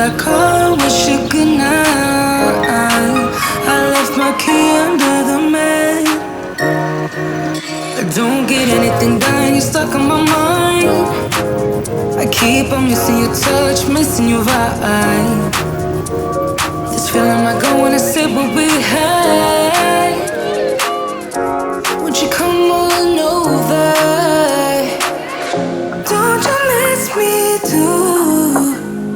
back home, wish you good night. I left my key under the mat. I don't get anything done, you're stuck on my mind. I keep on missing your touch, missing your vibe. This feeling like I wanna sit what we had. Won't you come on over? Don't you miss me too?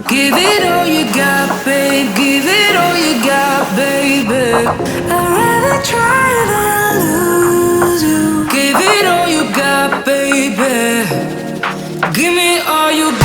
Give it all you got, babe. Give it all you got, baby. I'd rather try than lose you. Give it all you got, baby. Give me all you got.